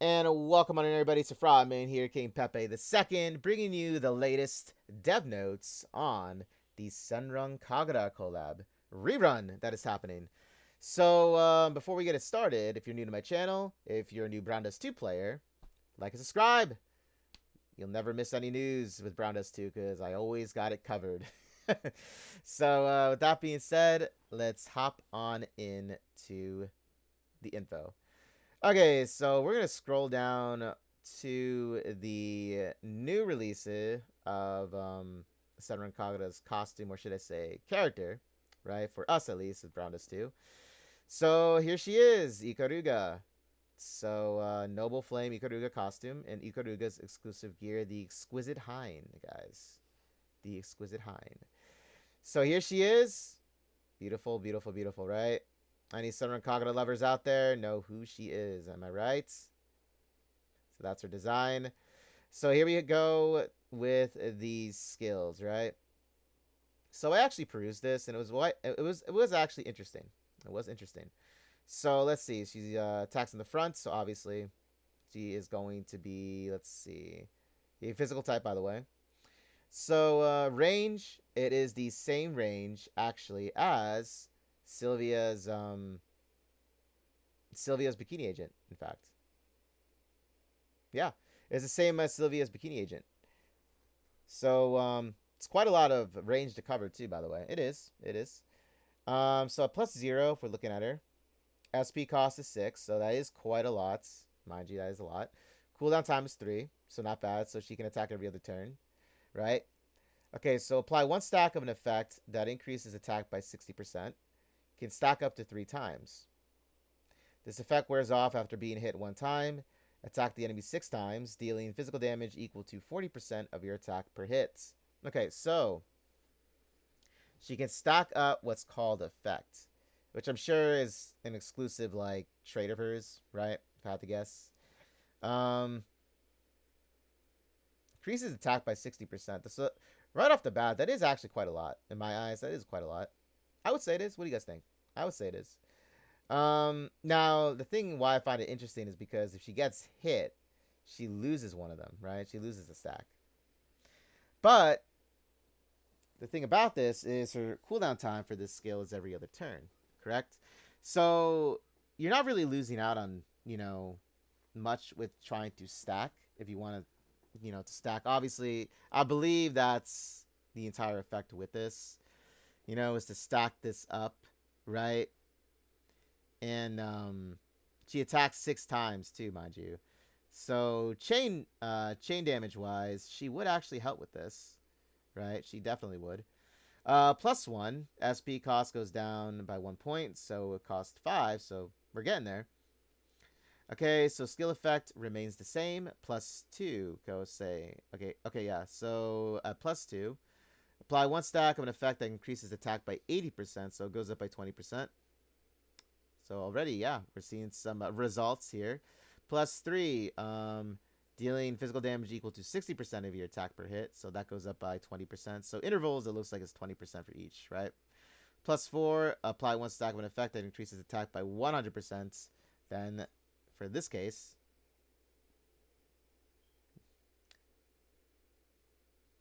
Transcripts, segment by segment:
And welcome on everybody to Frogman here, King Pepe the Second, bringing you the latest dev notes on the Senran Kagura collab rerun that is happening. So before we get it started, if you're new to my channel, if you're a new Brown Dust 2 player, like and subscribe. You'll never miss any news with Brown Dust 2 because I always got it covered. So with that being said, let's hop on into the info. Okay, so we're going to scroll down to the new releases of Senran Kagura's costume, or should I say character, right? For us at least, with Brown Dust 2. So here she is, Ikaruga. So Noble Flame Ikaruga costume and Ikaruga's exclusive gear, the Exquisite Hind, guys. The Exquisite Hind. So here she is. Beautiful, beautiful, beautiful, right? Any Senran Kagura lovers out there know who she is, am I right? So that's her design. So here we go with these skills, right? So I actually perused this, and it was actually interesting. It was interesting. So let's see. She attacks in the front, so obviously she is going to be, let's see, a physical type, by the way. So range, it is the same range actually as Sylvia's bikini agent, in fact. Yeah, it's the same as Sylvia's bikini agent. So it's quite a lot of range to cover too, by the way. It is. It is. So +0 if we're looking at her. SP cost is 6, so that is quite a lot. Mind you, that is a lot. Cooldown time is 3, so not bad. So she can attack every other turn, right? Okay, so apply 1 stack of an effect that increases attack by 60%. Can stack up to 3 times. This effect wears off after being hit 1 time. Attack the enemy 6 times, dealing physical damage equal to 40% of your attack per hit. Okay, so she can stack up what's called effect, which I'm sure is an exclusive like trait of hers, right? If I had to guess. Increases attack by 60%. So right off the bat, that is actually quite a lot. In my eyes, that is quite a lot. I would say it is. What do you guys think? I would say it is. Now the thing why I find it interesting is because if she gets hit, she loses one of them, right? She loses a stack. But the thing about this is her cooldown time for this skill is every other turn, correct? So you're not really losing out on, much with trying to stack if you want to, to stack. Obviously, I believe that's the entire effect with this, is to stack this up, right? And she attacks 6 times too, mind you. So chain damage wise, she would actually help with this, right? She definitely would. +1 SP cost goes down by 1 point, so it costs 5. So we're getting there. Okay, so skill effect remains the same. +2 goes say okay yeah. So +2. Apply 1 stack of an effect that increases attack by 80%, so it goes up by 20%. So already, yeah, we're seeing some results here. +3, dealing physical damage equal to 60% of your attack per hit. So that goes up by 20%. So intervals, it looks like it's 20% for each, right? +4, apply 1 stack of an effect that increases attack by 100%. Then, for this case,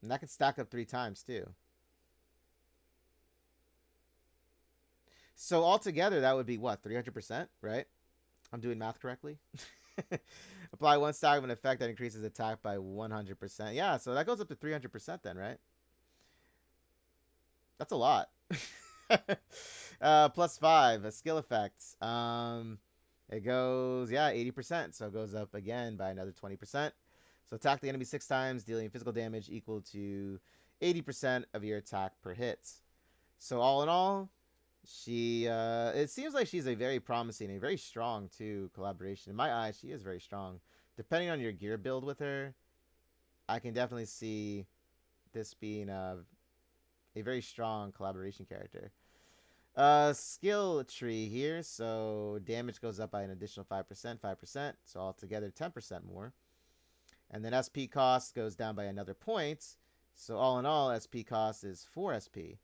and that can stack up 3 times too. So altogether, that would be what, 300%, right? I'm doing math correctly. Apply 1 stack of an effect that increases attack by 100%. Yeah, so that goes up to 300% then, right? That's a lot. +5, a skill effects. It goes, yeah, 80%. So it goes up again by another 20%. So attack the enemy 6 times, dealing physical damage equal to 80% of your attack per hit. So all in all, she it seems like she's a very promising, a very strong too collaboration. In my eyes, she is very strong. Depending on your gear build with her, I can definitely see this being a very strong collaboration character. Skill tree here, so damage goes up by an additional 5%, 5%, so altogether 10% more. And then SP cost goes down by another point. So all in all, SP cost is 4 SP.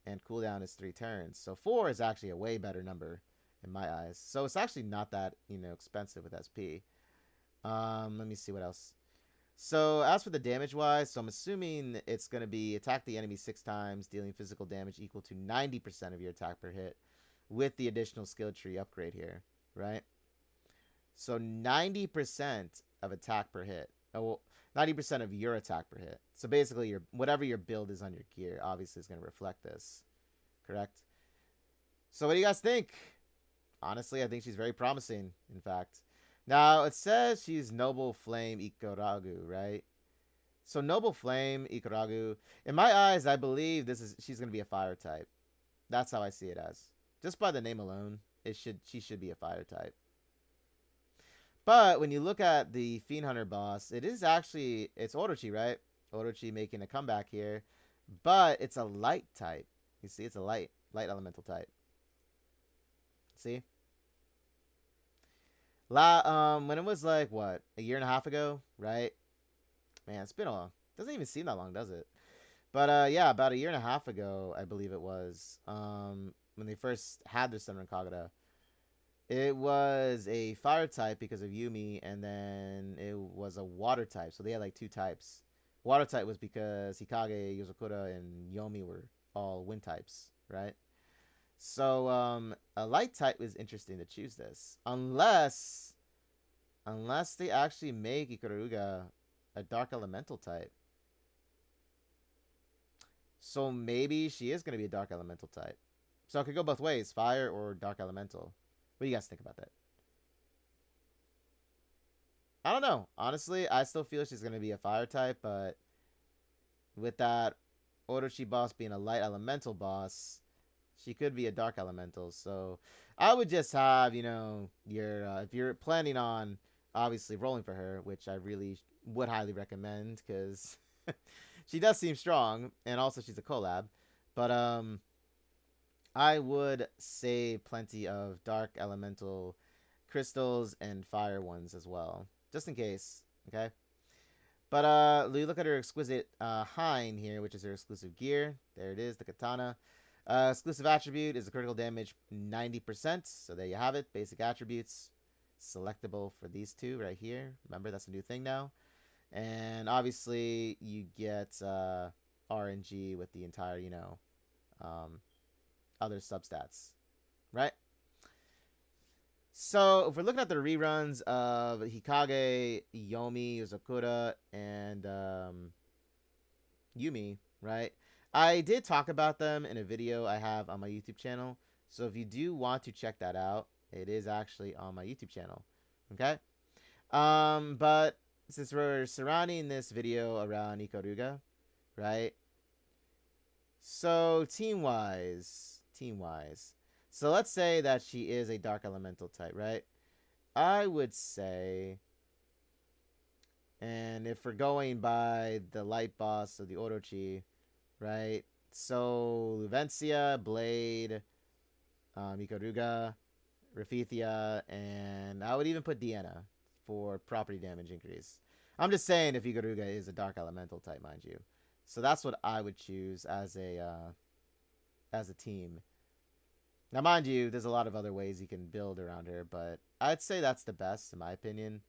And cooldown is 3 turns. So 4 is actually a way better number in my eyes. So it's actually not that, expensive with SP. Let me see what else. So as for the damage wise, so I'm assuming it's going to be attack the enemy 6 times, dealing physical damage equal to 90% of your attack per hit with the additional skill tree upgrade here, right? So 90% of attack per hit. Oh, well, 90% of your attack per hit. So basically, your whatever your build is on your gear, obviously is going to reflect this, correct? So what do you guys think? Honestly, I think she's very promising, in fact. Now, it says she's Noble Flame Ikaruga, right? So Noble Flame Ikaruga, in my eyes, I believe she's going to be a fire type. That's how I see it as. Just by the name alone, she should be a fire type. But when you look at the Fiend Hunter boss, it's Orochi, right? Orochi making a comeback here, but it's a light type. You see, it's a light elemental type. See? When it was like what, a year and a half ago, right? Man, it's been a long. Doesn't even seem that long, does it? But yeah, about a year and a half ago, I believe it was. When they first had their Senran Kagura, it was a fire type because of Yumi, and then it was a water type. So they had like 2 types. Water type was because Hikage, Yozokura, and Yomi were all wind types, right? So a light type is interesting to choose this, unless they actually make Ikaruga a dark elemental type. So maybe she is going to be a dark elemental type. So it could go both ways, fire or dark elemental. What do you guys think about that? I don't know. Honestly, I still feel she's going to be a fire type, but with that Orochi boss being a light elemental boss, she could be a dark elemental. So I would just have, your if you're planning on obviously rolling for her, which I really would highly recommend because she does seem strong, and also she's a collab. But I would save plenty of dark elemental crystals and fire ones as well, just in case. Okay. But we look at her exquisite Hein here, which is her exclusive gear. There it is, the katana. Exclusive attribute is a critical damage 90%. So there you have it. Basic attributes. Selectable for these 2 right here. Remember, that's a new thing now. And obviously, you get RNG with the entire, other substats. Right? So, if we're looking at the reruns of Hikage, Yomi, Yozokura, and Yumi, right? I did talk about them in a video I have on my YouTube channel. So if you do want to check that out, it is actually on my YouTube channel. Okay? But since we're surrounding this video around Ikaruga, right? So team-wise. So let's say that she is a dark elemental type, right? I would say, and if we're going by the light boss of the Orochi, right? So Luvencia, Blade, Ikaruga, Raphethia, and I would even put Deanna for property damage increase. I'm just saying if Ikaruga is a dark elemental type, mind you. So that's what I would choose as a team. Now, mind you, there's a lot of other ways you can build around her, but I'd say that's the best in my opinion.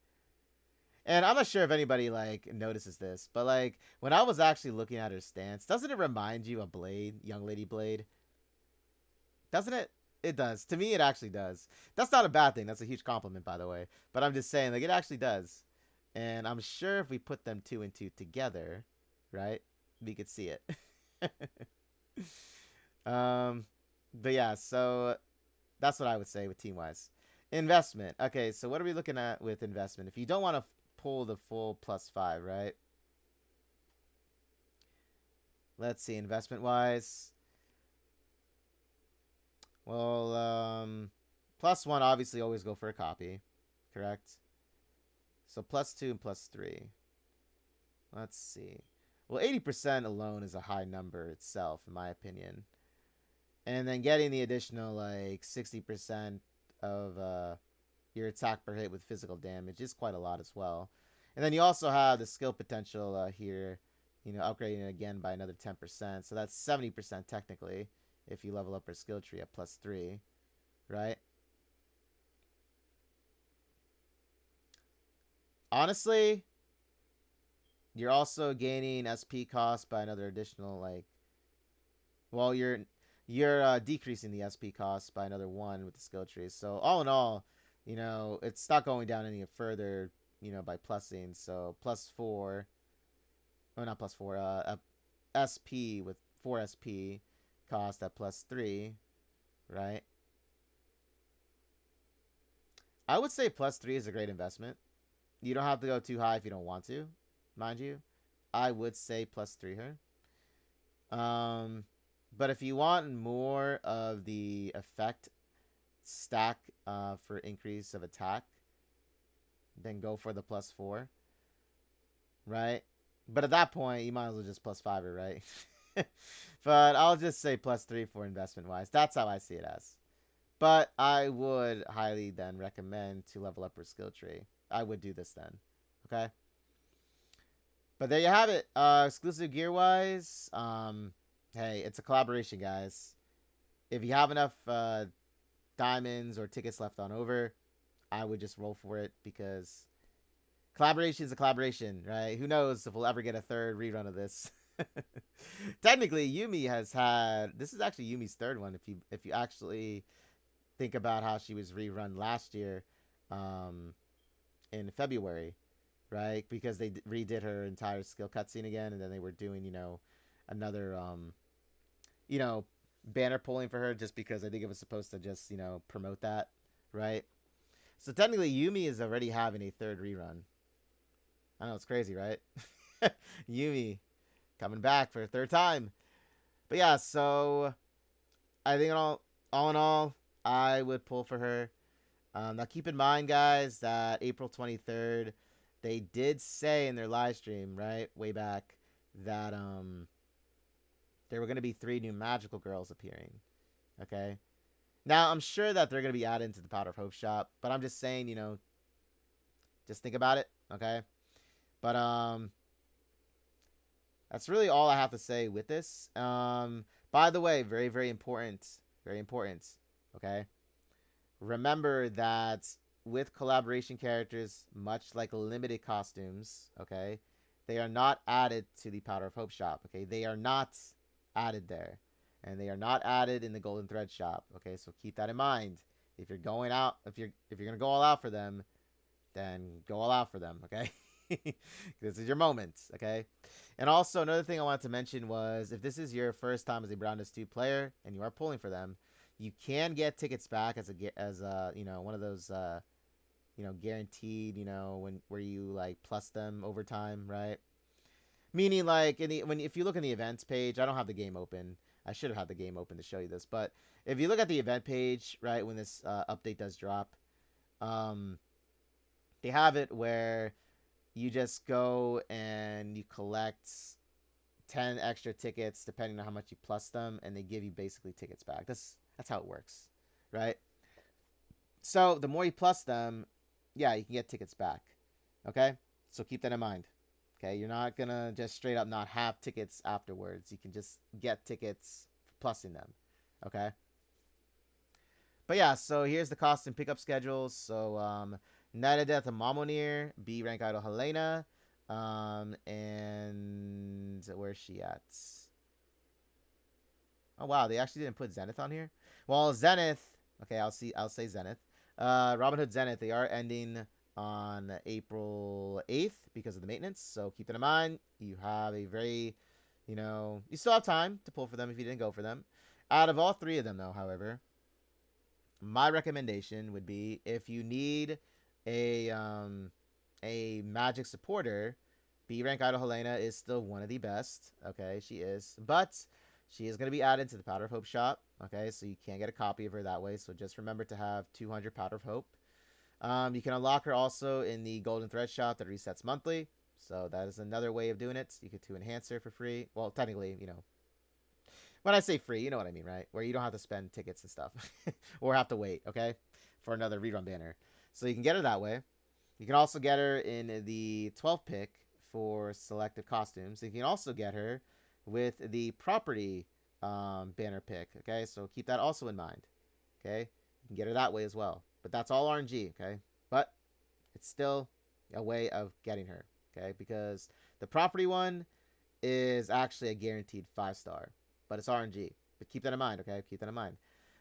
And I'm not sure if anybody notices this, but when I was actually looking at her stance, doesn't it remind you of Blade, Young Lady Blade? Doesn't it? It does. To me, it actually does. That's not a bad thing. That's a huge compliment, by the way. But I'm just saying, it actually does. And I'm sure if we put them 2 and 2 together, right, we could see it. But yeah, so that's what I would say with team-wise. Investment. Okay, so what are we looking at with investment? If you don't want to pull the full +5, right? Let's see, investment-wise. Well, +1, obviously, always go for a copy. Correct? So +2 and +3. Let's see. Well, 80% alone is a high number itself, in my opinion. And then getting the additional, 60% of your attack per hit with physical damage is quite a lot as well. And then you also have the skill potential here, upgrading it again by another 10%. So that's 70% technically if you level up her skill tree at +3, right? Honestly, you're also gaining SP cost by another additional like. Well, you're decreasing the SP cost by another one with the skill tree. So all in all, it's not going down any further. By plussing. So +4. Oh, not +4. SP with 4 SP cost at +3, right? I would say +3 is a great investment. You don't have to go too high if you don't want to, mind you. I would say +3 here. But if you want more of the effect stack for increase of attack, then go for the +4, right? But at that point, you might as well just +5 it, right? But I'll just say +3 for investment wise. That's how I see it as. But I would highly then recommend to level up your skill tree. I would do this then. Okay? But there you have it. Exclusive gear wise, hey, it's a collaboration, guys. If you have enough diamonds or tickets left on over, I would just roll for it because collaboration is a collaboration, right? Who knows if we'll ever get a third rerun of this. Technically, Yumi has had, this is actually Yumi's third one if you actually think about how she was rerun last year in February, right? Because they redid her entire skill cutscene again, and then they were doing, another banner pulling for her just because I think it was supposed to just, promote that, right? So technically Yumi is already having a third rerun. I know, it's crazy, right? Yumi coming back for a third time. But yeah, so I think all in all, I would pull for her. Now keep in mind, guys, that April 23rd, they did say in their live stream, right, way back, that there were going to be 3 new magical girls appearing. Okay? Now, I'm sure that they're going to be added to the Powder of Hope shop, but I'm just saying, just think about it, okay? But that's really all I have to say with this. By the way, very, very important, okay? Remember that with collaboration characters, much like limited costumes, okay, they are not added to the Powder of Hope shop, okay? They are not added there. And they are not added in the Golden Thread shop, okay? So keep that in mind. If you're going out, if you're going to go all out for them, then go all out for them, okay? This is your moment, okay? And also, another thing I wanted to mention was if this is your first time as a Brown 2 player and you are pulling for them, you can get tickets back as a one of those guaranteed, where you like plus them over time, right? Meaning like if you look in the events page, I don't have the game open. I should have had the game open to show you this, but if you look at the event page, right, when this update does drop, they have it where you just go and you collect 10 extra tickets depending on how much you plus them, and they give you basically tickets back. That's how it works, right? So the more you plus them, yeah, you can get tickets back. Okay? So keep that in mind. Okay? You're not going to just straight up not have tickets afterwards. You can just get tickets for plussing them. Okay? But yeah, so here's the cost and pickup schedules. So, Night of Death of Mamonir, B rank idol Helena, and where's she at? Oh wow, they actually didn't put Zenith on here. Well, Zenith. Okay, I'll say Zenith. Robin Hood Zenith. They are ending on April 8th because of the maintenance. So keep that in mind. You have a very, you still have time to pull for them if you didn't go for them. Out of all 3 of them, though, however, my recommendation would be if you need a magic supporter, B rank idol Helena is still one of the best. Okay, she is, but she is going to be added to the Powder of Hope shop. Okay, so you can't get a copy of her that way. So just remember to have 200 Powder of Hope. You can unlock her also in the Golden Thread shop that resets monthly. So that is another way of doing it. You get to enhance her for free. Well, technically, when I say free, you know what I mean, right? Where you don't have to spend tickets and stuff or have to wait, okay, for another rerun banner. So you can get her that way. You can also get her in the 12 pick for selected costumes. You can also get her with the property banner pick, okay? So keep that also in mind, okay? You can get her that way as well. But that's all RNG, okay? But it's still, a way of getting her. Okay, because the property one is actually a guaranteed 5-star, but it's RNG. But keep that in mind, okay? Keep that in mind.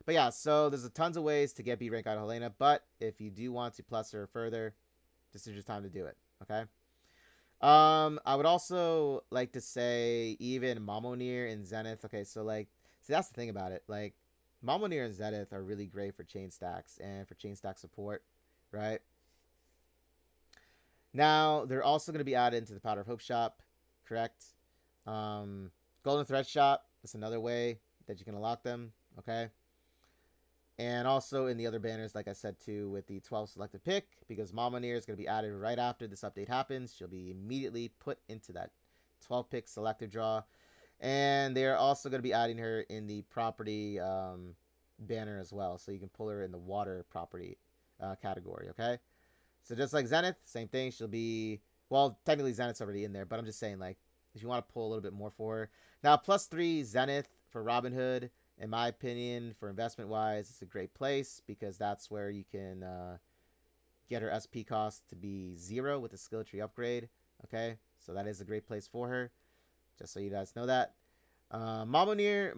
But yeah, so there's a tons of ways to get B rank out of Helena, but if you do want to plus her further, this is your time to do it, okay? I would also like to say even Mamonir and Zenith. Okay, so like, see that's the thing about it. Like, Mamonir and Zenith are really great for chain stacks and for chain stack support, right? Now they're also going to be added into the Powder of Hope shop, correct? Um, Golden Thread shop. That's another way that you can unlock them. Okay. And also in the other banners, like I said too, with the 12 selected pick, because Mamonir is going to be added right after this update happens. She'll be immediately put into that 12 pick selective draw. And they're also going to be adding her in the property banner as well. So you can pull her in the water property category, okay? So just like Zenith, same thing. She'll be, well, technically Zenith's already in there, but I'm just saying, like, if you want to pull a little bit more for her. Now, +3 Zenith for Robin Hood, in my opinion, for investment wise, it's a great place because that's where you can get her SP cost to be 0 with the skill tree upgrade. Okay, so that is a great place for her. Just so you guys know that. Mamonir,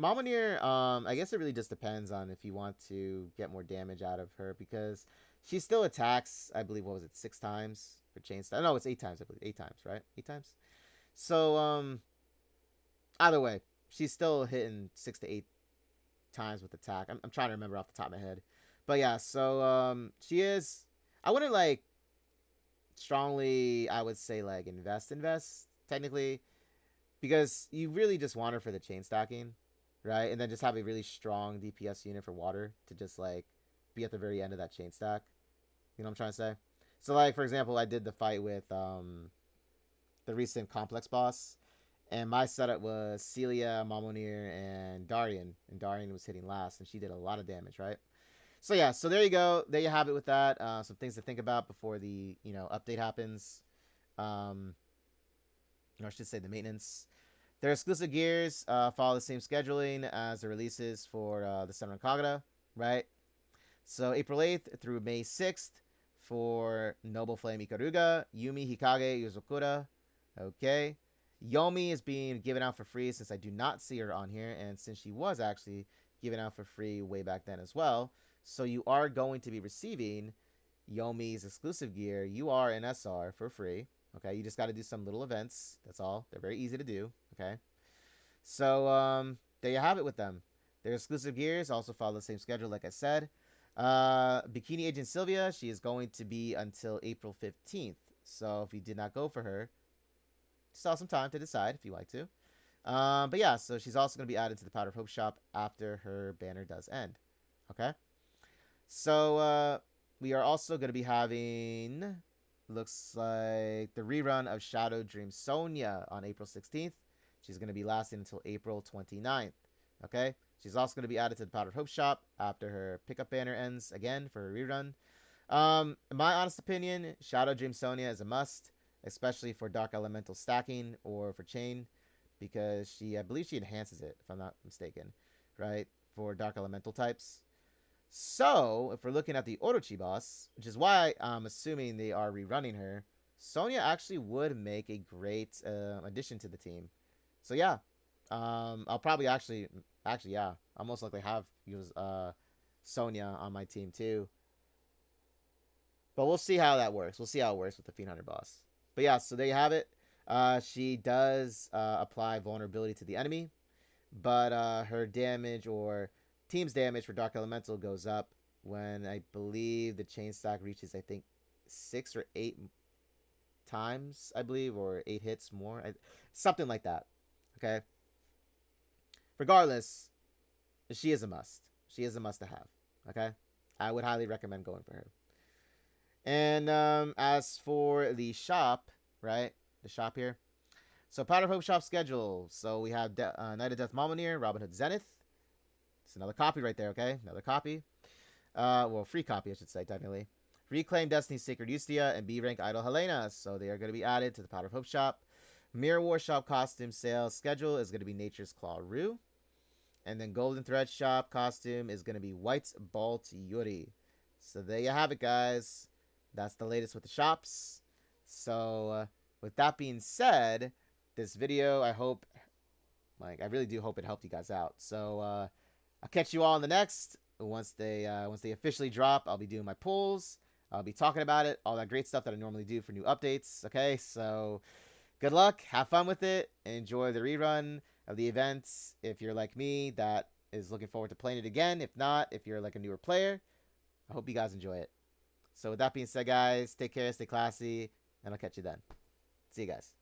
I guess it really just depends on if you want to get more damage out of her because she still attacks, I believe, what was it, 6 times for chain stack? No, it's 8 times, I believe. 8 times, right? 8 times? So, either way, she's still hitting 6 to 8 times with attack. I'm trying to remember off the top of my head. But yeah, so, she is, I wouldn't, like, strongly, I would say, like, invest, technically, because you really just want her for the chain stacking, right? And then just have a really strong DPS unit for water to just, like, be at the very end of that chain stack. You know what I'm trying to say? So, like, for example, I did the fight with the recent complex boss, and my setup was Celia, Mamonir, and Darian. And Darian was hitting last, and she did a lot of damage, right? So yeah, so there you go. There you have it with that. Some things to think about before the update happens. Or I should say the maintenance. Their exclusive gears follow the same scheduling as the releases for the Senran Kagura, right? So April 8th through May 6th for Noble Flame Ikaruga, Yumi Hikage Yuzokura. Okay. Yomi is being given out for free since I do not see her on here, and since she was actually given out for free way back then as well. So you are going to be receiving Yomi's exclusive gear, UR and SR, for free. Okay, you just got to do some little events. That's all. They're very easy to do. Okay. So there you have it with them. Their exclusive gears also follow the same schedule, like I said. Bikini Agent Sylvia, she is going to be until April 15th. So if you did not go for her, still have some time to decide if you like to. But yeah, so she's also going to be added to the Powder of Hope shop after her banner does end. Okay. So we are also going to be having, looks like, the rerun of Shadow Dream Sonia on April 16th. She's going to be lasting until April 29th. Okay. She's also going to be added to the Powder of Hope shop after her pickup banner ends again for a rerun. In my honest opinion, Shadow Dream Sonia is a must, especially for Dark Elemental stacking or for chain, because I believe she enhances it, if I'm not mistaken, right, for Dark Elemental types. So, if we're looking at the Orochi boss, which is why I'm assuming they are rerunning her, Sonya actually would make a great addition to the team. So yeah, I'll probably actually, yeah, I'll most likely have use Sonya on my team too. But we'll see how that works. We'll see how it works with the Fiend Hunter boss. But yeah, so there you have it. She does apply vulnerability to the enemy, but her damage or team's damage for Dark Elemental goes up when I believe the chain stack reaches, I think, 6 or 8 times, I believe, or 8 hits more. Something like that. Okay. Regardless, she is a must. She is a must to have. Okay. I would highly recommend going for her. And as for the shop, right? The shop here. So Powder of Hope shop schedule. So we have Night of Death Mamonir, Robin Hood Zenith. It's another copy right there, okay? Another copy. Well, free copy, I should say, technically. Reclaim Destiny's Sacred Ustia and B-Rank Idol Helena. So they are going to be added to the Powder of Hope shop. Mirror War shop costume sales schedule is going to be Nature's Claw Rue. And then Golden Thread shop costume is going to be White's Bolt Yuri. So there you have it, guys. That's the latest with the shops. So with that being said, this video, I hope, I really do hope it helped you guys out. So I'll catch you all in the next. Once they officially drop, I'll be doing my pulls. I'll be talking about it, all that great stuff that I normally do for new updates. Okay, so good luck, have fun with it, enjoy the rerun of the events. If you're like me, that is looking forward to playing it again. If not, if you're like a newer player, I hope you guys enjoy it. So with that being said, guys, take care, stay classy, and I'll catch you then. See you guys.